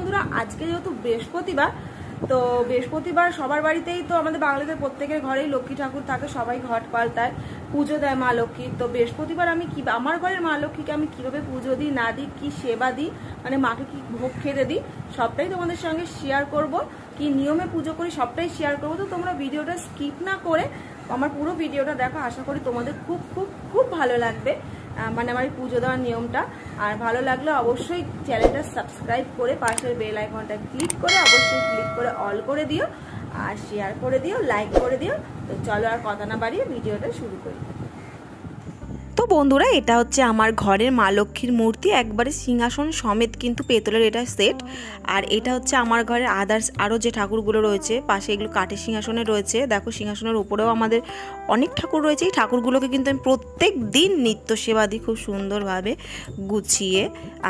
বন্ধুরা, আজকে যেহেতু বৃহস্পতিবার, তো বৃহস্পতিবার সবার বাড়িতেই তো আমাদের বাঙালিদের প্রত্যেকের ঘরেই লক্ষ্মী ঠাকুর থাকে, সবাই ঘট পাল্টায়, পুজো দেয় মা লক্ষ্মীর। তো বৃহস্পতিবার আমি কি আমার ঘরের মা লক্ষ্মীকে আমি কিভাবে পুজো দিই না দিই, কি সেবা দিই, মানে মাকে কি ভোগ খেতে দিই, সবটাই তোমাদের সঙ্গে শেয়ার করব। কি নিয়মে পুজো করি সবটাই শেয়ার করবো। তো তোমরা ভিডিওটা স্কিপ না করে আমার পুরো ভিডিওটা দেখো, আশা করি তোমাদের খুব খুব খুব ভালো লাগবে, মানে আমার এই পুজো দেওয়ার নিয়মটা। আর ভালো লাগলে অবশ্যই চ্যানেলটা সাবস্ক্রাইব করে পাশের বেল আইকনটা ক্লিক করে অবশ্যই ক্লিক করে অল করে দিও, আর শেয়ার করে দিও, লাইক করে দিও। তো চলো আর কথা না বাড়িয়ে ভিডিওটা শুরু করি। তো বন্ধুরা, এটা হচ্ছে আমার ঘরের মা লক্ষ্মীর মূর্তি, একবারে সিংহাসন সমেত কিন্তু পেতলের এটা সেট। আর এটা হচ্ছে আমার ঘরের আদার্স আরও যে ঠাকুরগুলো রয়েছে পাশে, এগুলো কাঠের সিংহাসনে রয়েছে। দেখো সিংহাসনের উপরেও আমাদের অনেক ঠাকুর রয়েছে। এই ঠাকুরগুলোকে কিন্তু আমি প্রত্যেক দিন নিত্য সেবা দিই, খুব সুন্দরভাবে গুছিয়ে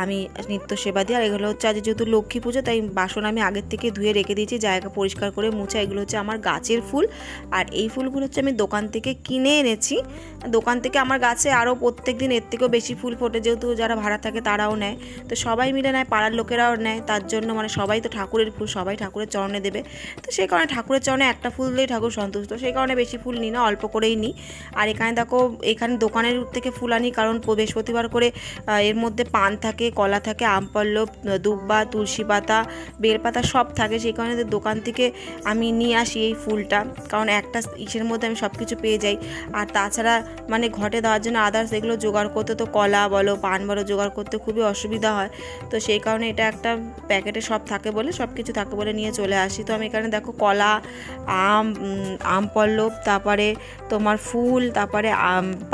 আমি নিত্য সেবা দিই। আর এগুলো হচ্ছে আজ যেহেতু লক্ষ্মী পুজো, তাই বাসন আমি আগের থেকে ধুয়ে রেখে দিয়েছি, জায়গা পরিষ্কার করে মুছে। এগুলো হচ্ছে আমার গাছের ফুল, আর এই ফুলগুলো হচ্ছে আমি দোকান থেকে কিনে এনেছি। দোকান থেকে আমার গাছে আরও প্রত্যেক দিন এর থেকেও বেশি ফুল ফোটে, যেহেতু যারা ভাড়া থাকে তারাও নেয়, তো সবাই মিলে নেয়, পাড়ার লোকেরাও নেয়। তার জন্য মানে সবাই তো ঠাকুরের ফুল, সবাই ঠাকুরের চরণে দেবে, তো সেই কারণে ঠাকুরের চরণে একটা ফুল দিলেই ঠাকুর সন্তুষ্ট, সেই কারণে বেশি ফুল নিই না, অল্প করেই নিই। আর এখানে দেখো, এখানে দোকানের থেকে ফুল আনি, কারণ বৃহস্পতিবার করে এর মধ্যে পান থাকে, কলা থাকে, আমপল্লব, দুব্বা, তুলসী পাতা, বেলপাতা সব থাকে, সেই কারণে দোকান থেকে আমি নিয়ে আসি এই ফুলটা, কারণ একটা ইসের মধ্যে আমি সব কিছু পেয়ে যাই। আর তাছাড়া মানে ঘটে দেওয়ার জন্য আদার্স এগুলো জোগাড় করতে, তো কলা বলো পান বলো জোগাড় করতে খুবই অসুবিধা হয়, তো সেই কারণে এটা একটা প্যাকেটে সব থাকে বলে, সব কিছু থাকে বলে নিয়ে চলে আসি। তো আমি এখানে দেখো কলা, আমপল্লব, তারপরে তোমার ফুল, তারপরে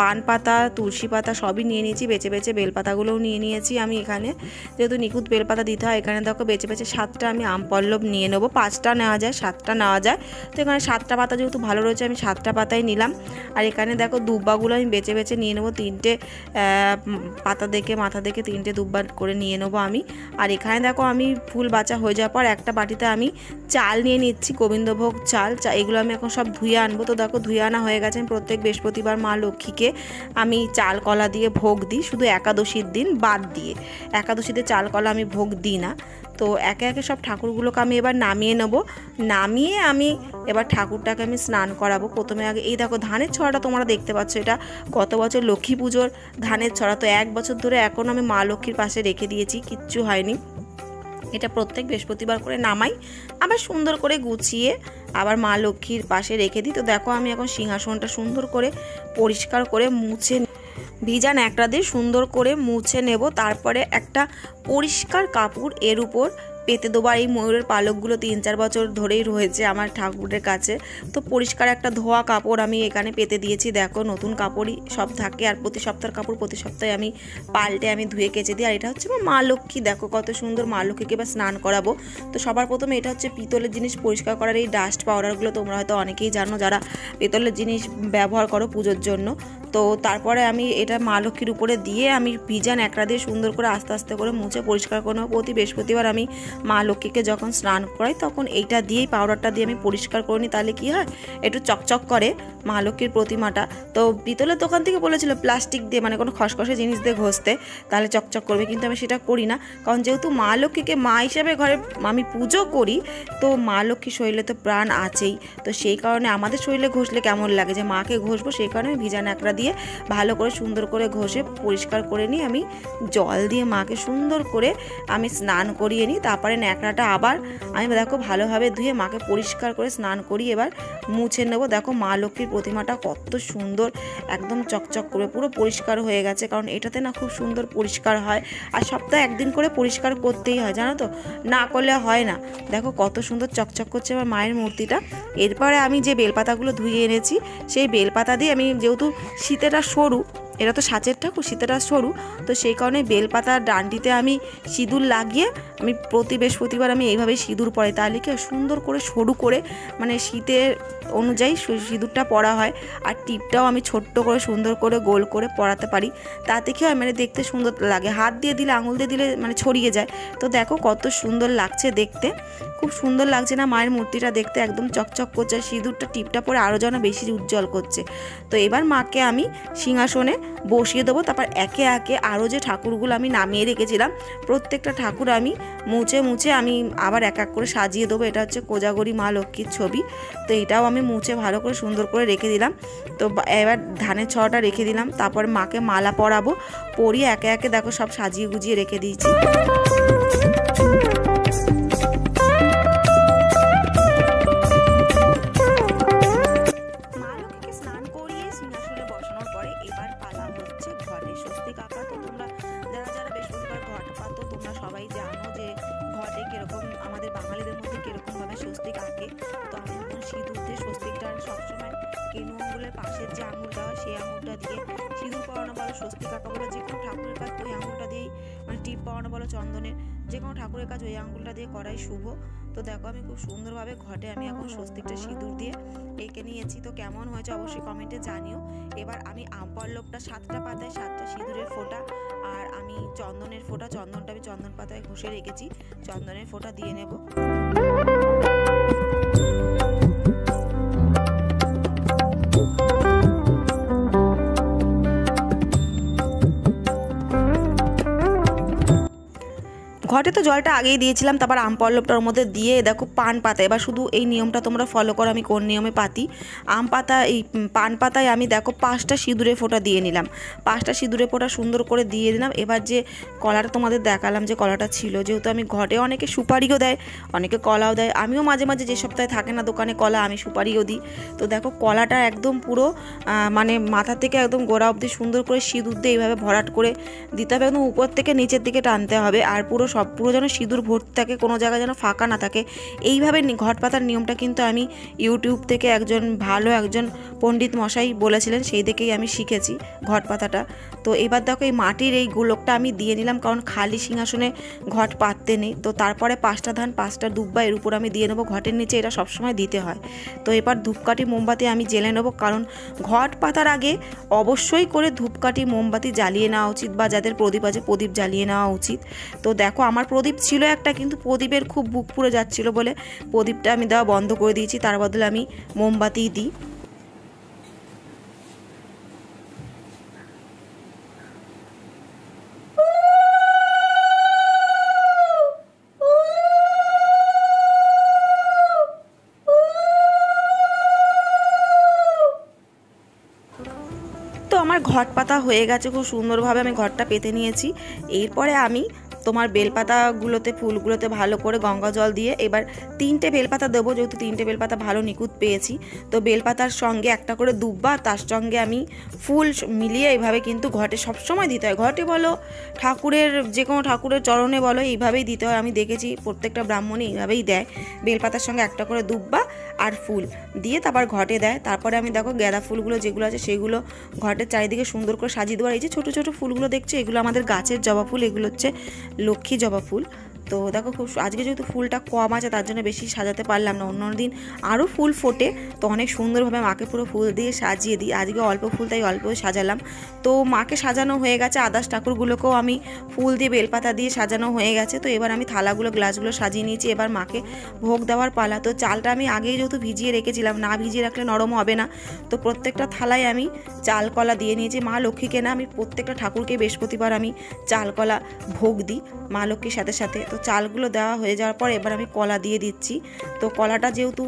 পান পাতা, তুলসী পাতা সবই নিয়ে নিয়েছি বেছে বেছে, বেলপাতাগুলোও নিয়ে নিয়েছি আমি এখানে, যেহেতু নিখুঁত বেলপাতা দিতে হয়। এখানে দেখো বেছে বেছে 7টা আমি আমপল্লব নিয়ে নেবো, 5টা নেওয়া যায়, 7টা নেওয়া যায়, তো এখানে 7টা পাতা যেহেতু ভালো রয়েছে আমি 7টা পাতাই নিলাম। আর এখানে দেখো দুব্বাগুলো আমি বেছে বেছে নিয়ে নেবো, 3টে পাতা দেখে মাথা দেখে 3টে দুব্বা করে নিয়ে নেবো আমি। আর এখানে দেখো আমি ফুল বাছা হয়ে যাওয়ার পর একটা বাটিতে আমি চাল নিয়ে নিচ্ছি, গোবিন্দভোগ চাল। এগুলো আমি এখন সব ধুয়ে আনবো। তো দেখো ধুয়ে আনা হয়ে গেছে। প্রত্যেক বৃহস্পতিবার মা লক্ষ্মীকে আমি চাল কলা দিয়ে ভোগ দিই, শুধু একাদশীর দিন বাদ দিয়ে, একাদশীতে চাল কলা আমি ভোগ দিই না। তো একে একে সব ঠাকুরগুলোকে আমি এবার নামিয়ে নেব, নামিয়ে আমি এবার ঠাকুরটাকে আমি স্নান করাবো। প্রথমে আগে এই দেখো ধানের ছড়াটা তোমরা দেখতে পাচ্ছ, এটা গত বছর লক্ষ্মী পুজোর ধানের ছড়া, তো 1 বছর ধরে এখন আমি মা লক্ষ্মীর পাশে রেখে দিয়েছি, কিচ্ছু হয়নি। এটা প্রত্যেক বৃহস্পতিবার করে নামাই, আবার সুন্দর করে গুছিয়ে আবার মা লক্ষ্মীর পাশে রেখে দিই। তো দেখো আমি এখন সিংহাসনটা সুন্দর করে পরিষ্কার করে মুছে, ভিজা ন্যাকড়া দিয়ে সুন্দর করে মুছে নেব। তারপরে একটা পরিষ্কার কাপড় এর উপর পেতে দেবো। আর এই ময়ূরের পালকগুলো 3-4 বছর ধরেই রয়েছে আমার ঠাকুরের কাছে, তো পরিষ্কার একটা ধোয়া কাপড় আমি এখানে পেতে দিয়েছি। দেখো নতুন কাপড়ই সব থাকে, আর প্রতি সপ্তাহের কাপড় প্রতি সপ্তাহে আমি পাল্টে আমি ধুয়ে কেচে দিই। আর এটা হচ্ছে আমার মা লক্ষ্মী, দেখো কত সুন্দর মা লক্ষ্মীকে এবার স্নান করাবো। তো সবার প্রথমে এটা হচ্ছে পিতলের জিনিস পরিষ্কার করার এই ডাস্ট পাউডারগুলো, তোমরা হয়তো অনেকেই জানো যারা পিতলের জিনিস ব্যবহার করো পুজোর জন্য। তো তারপরে আমি এটা মা লক্ষ্মীর উপরে দিয়ে আমি ভিজা ন্যাকড়া দিয়ে সুন্দর করে আস্তে আস্তে করে মুছে পরিষ্কার করে নেবো। প্রতি বৃহস্পতিবার আমি মা লক্ষ্মীকে যখন স্নান করাই তখন এইটা দিয়েই, পাউডারটা দিয়ে আমি পরিষ্কার করে নিই, তাহলে কী হয় একটু চকচক করে মা লক্ষ্মীর প্রতিমাটা। তো পিতলের দোকান থেকে বলেছিল প্লাস্টিক দিয়ে, মানে কোনো খসখসে জিনিস দিয়ে ঘষতে, তাহলে চকচক করবে, কিন্তু আমি সেটা করি না, কারণ যেহেতু মা লক্ষ্মীকে মা হিসেবে ঘরে আমি পুজো করি, তো মা লক্ষ্মীর শরীরে তো প্রাণ আছেই, তো সেই কারণে আমাদের শরীরে ঘষলে কেমন লাগে, যে মাকে ঘষবো, সেই কারণে আমি ভিজা ন্যাকড়া দিয়ে ভালো করে সুন্দর করে ঘষে পরিষ্কার করে নিই। আমি জল দিয়ে মাকে সুন্দর করে আমি স্নান করিয়ে নিই। তারপরে ন্যাকড়াটা আবার আমি দেখো ভালোভাবে ধুয়ে মাকে পরিষ্কার করে স্নান করি, এবার মুছে নেব। দেখো মা লক্ষ্মীর প্রতিমাটা কত সুন্দর একদম চকচক করে পুরো পরিষ্কার হয়ে গেছে, কারণ এটাতে না খুব সুন্দর পরিষ্কার হয়। আর সপ্তাহে 1 দিন করে পরিষ্কার করতেই হয়, জানো তো, না করলে হয় না। দেখো কত সুন্দর চকচক করছে আমার মায়ের মূর্তিটা। এরপরে আমি যে বেলপাতাগুলো ধুয়ে এনেছি, সেই বেলপাতা দিয়ে আমি, যেহেতু শীতেটা সরু, এটা তো সাঁচের ঠাকুর, শীতেটা সরু, তো সেই কারণে বেলপাতার ডান্ডিতে আমি সিঁদুর লাগিয়ে আমি প্রতি বৃহস্পতিবার আমি এইভাবেই সিঁদুর পরাই, তাহলে কি সুন্দর করে সরু করে, মানে শীতের অনুযায়ী সিঁদুরটা পরা হয়। আর টিপটাও আমি ছোট্ট করে সুন্দর করে গোল করে পরাতে পারি, তাতে কি হয় মানে দেখতে সুন্দর লাগে, হাত দিয়ে দিলে আঙুল দিয়ে দিলে মানে ছড়িয়ে যায়। তো দেখো কত সুন্দর লাগছে দেখতে। খুব সুন্দর লাগছে না মায়ের মূর্তিটা দেখতে, একদম চকচক করছে, সিঁদুরটা টিপটা পরে আরও যেন বেশি উজ্জ্বল করছে। তো এবার মাকে আমি সিংহাসনে বসিয়ে দেবো। তারপর একে একে আরও যে ঠাকুরগুলো আমি নামিয়ে রেখেছিলাম প্রত্যেকটা ঠাকুর আমি মুছে মুছে আমি আবার এক এক করে সাজিয়ে দেবো। এটা হচ্ছে কোজাগরী মা লক্ষ্মীর ছবি, তো এটাও আমি মুছে ভালো করে সুন্দর করে রেখে দিলাম। তো এবার ধানের ছড়াটা রেখে দিলাম, তারপর মাকে মালা পরাবো, পরিয়ে একে একে দেখো সব সাজিয়ে গুজিয়ে রেখে দিয়েছি। পাশের যে আঙুলটা হয় সেই আঙুলটা দিয়ে সিঁদুর পরানো বলো, স্বস্তিক আঁকা বলো, যে কোনো ঠাকুরের কাজ ওই আঙুলটা দিয়েই, মানে টিপ পরানো বলো চন্দনের, যে কোনো ঠাকুরের কাজ ওই আঙুলটা দিয়ে করাই শুভ। তো দেখো আমি খুব সুন্দরভাবে ঘটে আমি এখন স্বস্তিকটা সিঁদুর দিয়ে এঁকে নিয়েছি। তো কেমন হয়েছে অবশ্যই কমেন্টে জানিও। এবার আমি আমপল্লবটা 7টা পাতায় 7টা সিঁদুরের ফোঁটা, আর আমি চন্দনের ফোঁটা, চন্দনটা আমি চন্দন পাতায় ঘষে রেখেছি, চন্দনের ফোঁটা দিয়ে নেব। ঘটে তো জলটা আগেই দিয়েছিলাম, তারপর আম পল্লবটার মধ্যে দিয়ে দেখো পান পাতা, এবার শুধু এই নিয়মটা তোমরা ফলো করো আমি কোন নিয়মে পাতি। আম পাতা এই পান পাতায় আমি দেখো 5টা সিঁদুরে ফোঁটা দিয়ে নিলাম, 5টা সিঁদুরে ফোঁটা সুন্দর করে দিয়ে দিলাম। এবার যে কলাটা তোমাদের দেখালাম যে কলাটা ছিল, যেহেতু আমি ঘটে অনেকে সুপারিও দেয়, অনেকে কলাও দেয়, আমিও মাঝে মাঝে যে সপ্তাহে থাকে না দোকানে কলা আমি সুপারিও দিই। তো দেখো কলাটা একদম পুরো মানে মাথা থেকে একদম গোড়া অবধি সুন্দর করে সিঁদুর দিয়ে এইভাবে ভরাট করে দিতে হবে, একদম উপর থেকে নিচের দিকে টানতে হবে, আর পুরো যেন সিঁদুর ভর্তি থাকে, কোনো জায়গায় যেন ফাঁকা না থাকে। এইভাবে ঘট পাতার নিয়মটা কিন্তু আমি ইউটিউব থেকে একজন পণ্ডিত মশাই বলেছিলেন, সেই দেখেই আমি শিখেছি ঘট পাতাটা। তো এবার দেখো এই মাটির এই গোলকটা আমি দিয়ে নিলাম, কারণ খালি সিংহাসনে ঘট পাততে নেই। তো তারপরে 5টা ধান 5টা দুব্বা এর উপর আমি দিয়ে নেবো, ঘটের নিচে এটা সবসময় দিতে হয়। তো এবার ধূপকাঠি মোমবাতি আমি জ্বেলে নেবো, কারণ ঘট পাতার আগে অবশ্যই করে ধূপকাঠি মোমবাতি জ্বালিয়ে নেওয়া উচিত, বা যাদের প্রদীপ আছে প্রদীপ জ্বালিয়ে নেওয়া উচিত। তো দেখো আমার প্রদীপ ছিল একটা, কিন্তু প্রদীপের খুব বুক পুড়ে যাচ্ছিলো বলে প্রদীপটা আমি দেওয়া বন্ধ করে দিয়েছি, তার বদলে আমি মোমবাতি দিই। তো আমার ঘট পাতা হয়ে গেছে, খুব সুন্দরভাবে আমি ঘরটা পেতে নিয়েছি। এরপরে আমি তোমার বেলপাতাগুলোতে ফুলগুলোতে ভালো করে গঙ্গা জল দিয়ে এবার 3টে বেলপাতা দেবো, যেহেতু 3টে বেলপাতা ভালো নিখুঁত পেয়েছি। তো বেলপাতার সঙ্গে একটা করে দুব্বা, তার সঙ্গে আমি ফুল মিলিয়ে এইভাবে কিন্তু ঘটে সবসময় দিতে হয়, ঘটে বলো ঠাকুরের যে কোনো ঠাকুরের চরণে বলো এইভাবেই দিতে হয়। আমি দেখেছি প্রত্যেকটা ব্রাহ্মণে এইভাবেই দেয়, বেলপাতার সঙ্গে একটা করে দুব্বা আর ফুল দিয়ে তারপর ঘটে দেয়। তারপরে আমি দেখো গাঁদা ফুলগুলো যেগুলো আছে সেগুলো ঘটের চারিদিকে সুন্দর করে সাজিয়ে দেওয়ার। এই যে ছোটো ছোটো ফুলগুলো দেখছো এগুলো আমাদের গাছের জবা ফুল, এগুলো হচ্ছে লক্ষ্মী জবা ফুল। তো দেখো খুব আজকে যেহেতু ফুলটা কম আছে তার জন্য বেশি সাজাতে পারলাম না, অন্য দিন আরও ফুল ফোটে তো অনেক সুন্দরভাবে মাকে পুরো ফুল দিয়ে সাজিয়ে দিই, আজকে অল্প ফুল তাই অল্প সাজালাম। তো মাকে সাজানো হয়ে গেছে, আদার্স ঠাকুরগুলোকেও আমি ফুল দিয়ে বেলপাতা দিয়ে সাজানো হয়ে গেছে। তো এবার আমি থালাগুলো গ্লাসগুলো সাজিয়ে নিয়েছি, এবার মাকে ভোগ দেওয়ার পালা। তো চালটা আমি আগেই যেহেতু ভিজিয়ে রেখেছিলাম, না ভিজিয়ে রাখলে নরম হবে না, তো প্রত্যেকটা থালায় আমি চাল কলা দিয়ে নিয়েছি। মা লক্ষ্মীকে না আমি প্রত্যেকটা ঠাকুরকে বৃহস্পতিবার আমি চাল কলা ভোগ দিই মা লক্ষ্মীর সাথে সাথে। তো চালগুলো দেওয়া হয়ে যাওয়ার পর এবার আমি কলা দিয়ে দিচ্ছি। তো কলাটা যেহেতু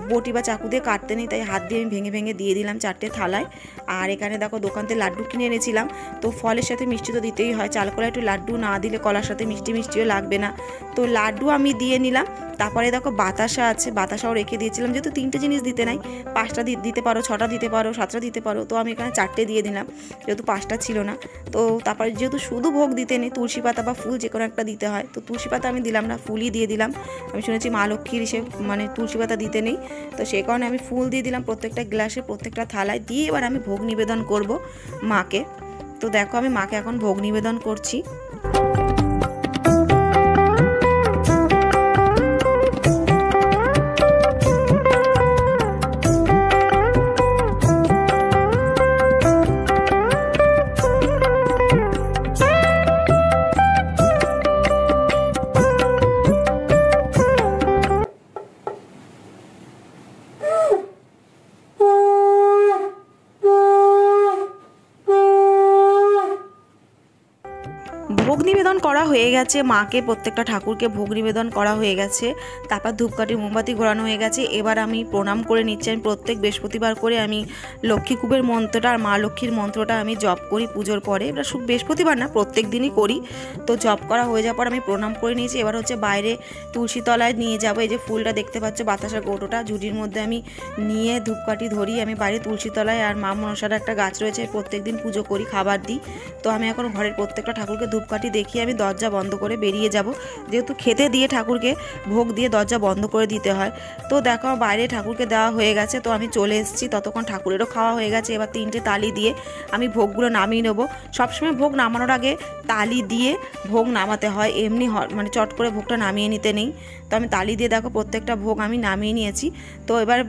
বটি বা চাকু দিয়ে কাটতে নেই তাই হাত দিয়ে আমি ভেঙে ভেঙে দিয়ে দিলাম 4টে থালায়। আর এখানে দেখো দোকান থেকে লাড্ডু কিনে এনেছিলাম, তো ফলের সাথে মিষ্টি তো দিতেই হয়, চাল কলা একটু লাড্ডু না দিলে কলার সাথে মিষ্টি মিষ্টিও লাগবে না। তো লাড্ডু আমি দিয়ে নিলাম। তারপরে দেখো বাতাসা আছে, বাতাসাও রেখে দিয়েছিলাম, যেহেতু 3টে জিনিস দিতে নাই, 5টা দিতে পারো, 6টা দিতে পারো, 7টা দিতে পারো, তো আমি এখানে 4টে দিয়ে দিলাম যেহেতু 5টা ছিল না। তো তারপরে যেহেতু শুধু ভোগ দিতে নেই, তুলসী পাতা বা ফুল যে কোনো একটা দিতে হয়, তো তুলসী পাতা আমি দিলাম না, ফুলই দিয়ে দিলাম। আমি শুনেছি মা লক্ষ্মীর হিসেবে মানে তুলসী পাতা দিতে নেই, তো সেই কারণে আমি ফুল দিয়ে দিলাম প্রত্যেকটা গ্লাসে প্রত্যেকটা থালায় দিয়ে। এবার আমি ভোগ নিবেদন করব মাকে। তো দেখো আমি মাকে এখন ভোগ নিবেদন করছি। হয়ে গেছে, মাকে প্রত্যেকটা ঠাকুরকে ভোগ নিবেদন করা হয়ে গেছে, তারপর ধূপকাঠি মোমবাতি ঘোরানো হয়ে গেছে। এবার আমি প্রণাম করে নিচ্ছি। আমি প্রত্যেক বৃহস্পতিবার করে আমি লক্ষ্মী কুবের মন্ত্রটা আর মা লক্ষ্মীর মন্ত্রটা আমি জপ করি পুজোর পরে। এটা শুধু বৃহস্পতিবার না, প্রত্যেক দিনই করি। তো জপ করা হয়ে যাওয়ার পর আমি প্রণাম করে নিয়েছি। এবার হচ্ছে বাইরে তুলসী তলায় নিয়ে যাব। এই যে ফুলটা দেখতে পাচ্ছ, বাতাসার কৌটোটা ঝুড়ির মধ্যে আমি নিয়ে ধূপকাঠি ধরি। আমি বাইরে তুলসী তলায় আর মা মনসার একটা গাছ রয়েছে, প্রত্যেক দিন পুজো করি, খাবার দিই। তো আমি এখন ঘরের প্রত্যেকটা ঠাকুরকে ধূপকাঠি দেখিয়ে আমি দরজা বন্ধ করে বেরিয়ে যাব, যেহেতু খেতে দিয়ে ঠাকুরকে ভোগ দিয়ে দরজা বন্ধ করে দিতে হয়। তো দেখো বাইরে ঠাকুরকে দেওয়া হয়ে গেছে, তো আমি চলে এসেছি। ততক্ষণ ঠাকুরেরও খাওয়া হয়ে গেছে। এবার 3টে তালি দিয়ে আমি ভোগগুলো নামিয়ে নেবো। সবসময় ভোগ নামানোর আগে তালি দিয়ে ভোগ নামাতে হয়, এমনি মানে চট করে ভোগটা নামিয়ে নিতে নেই। তো আমি তালি দিয়ে দেখো প্রত্যেকটা ভোগ আমি নামিয়ে নিয়েছি। তো এবার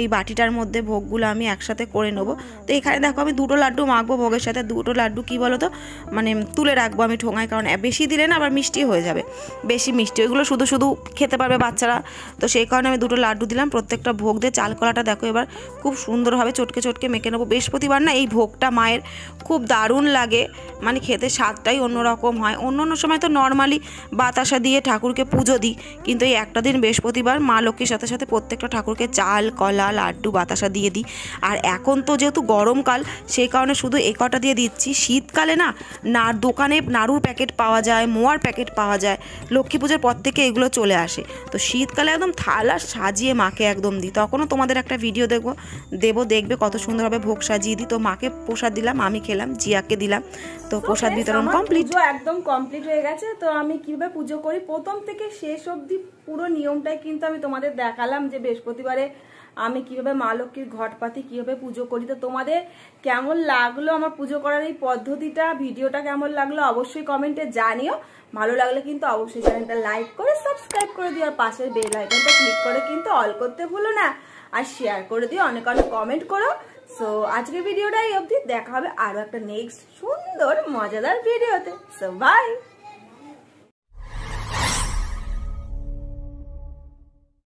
এই বাটিটার মধ্যে ভোগগুলো আমি একসাথে করে নেবো। তো এখানে দেখো আমি 2টো লাড্ডু মাখবো ভোগের সাথে। 2টো লাড্ডু কী বলো তো, মানে তুলে রাখবো আমি ঠোঙায়, কারণ বেশি দিলে না আবার মিষ্টি হয়ে যাবে, বেশি মিষ্টি ওইগুলো শুধু শুধু খেতে পারবে বাচ্চারা। তো সেই কারণে আমি 2টো লাড্ডু দিলাম। প্রত্যেকটা ভোগ দিয়ে চাল কলাটা দেখো এবার খুব সুন্দরভাবে চটকে চটকে মেখে নেবো। বৃহস্পতিবার না এই ভোগটা মায়ের খুব দারুণ লাগে, মানে খেতে স্বাদটাই অন্যরকম হয়। অন্য অন্য সময় তো নর্মালি বাতাসা দিয়ে ঠাকুরকে পুজো দিই, কিন্তু এই একটা দিন বৃহস্পতিবার মা লক্ষ্মীর সাথে সাথে প্রত্যেকটা ঠাকুরকে চাল কলা লাড্ডু বাতাসা দিয়ে দিই। আর এখন তো যেহেতু গরমকাল, সেই কারণে শুধু এই কটা দিয়ে দিচ্ছি। শীতকালে না দোকানে নাড়ুর প্যাকেট পাওয়া যায়, মোয়ার প্যাকেট পাওয়া যায়, লক্ষ্মী পুজোর পর থেকে এগুলো চলে আসে। তো শীতকালে একদম থালা সাজিয়ে মাকে একদম দিই। তখনও তোমাদের একটা ভিডিও দেখবে কত সুন্দরভাবে ভোগ সাজিয়ে দিই। তো মাকে প্রসাদ দিলাম, আমি খেলাম, জিয়াকে দিলাম। তো প্রসাদ বিতরণ কমপ্লিট, একদম কমপ্লিট হয়ে গেছে। তো আমি কিভাবে পুজো করি প্রথম থেকে শেষ অবধি পুরো নিয়মটাই কিন্তু আমি তোমাদের দেখালাম, যে বৃহস্পতিবারে আমি কিভাবে মা লক্ষ্মীর ঘট পাতি, কিভাবে পুজো করি। তো তোমাদের কেমন লাগলো আমার পুজো করার এই পদ্ধতিটা, ভিডিওটা কেমন লাগলো অবশ্যই কমেন্টে জানিও। ভালো লাগলে কিন্তু অবশ্যই চ্যানেলটা লাইক করে সাবস্ক্রাইব করে দিও, আর পাশের বেল আইকনটা ক্লিক করে কিন্তু অল করতে ভুলো না, আর শেয়ার করে দিও, অনেক অনেক কমেন্ট করো। সো আজকের ভিডিওটাই অবধি, দেখা হবে আরো একটা নেক্সট সুন্দর মজাদার ভিডিওতে। So by.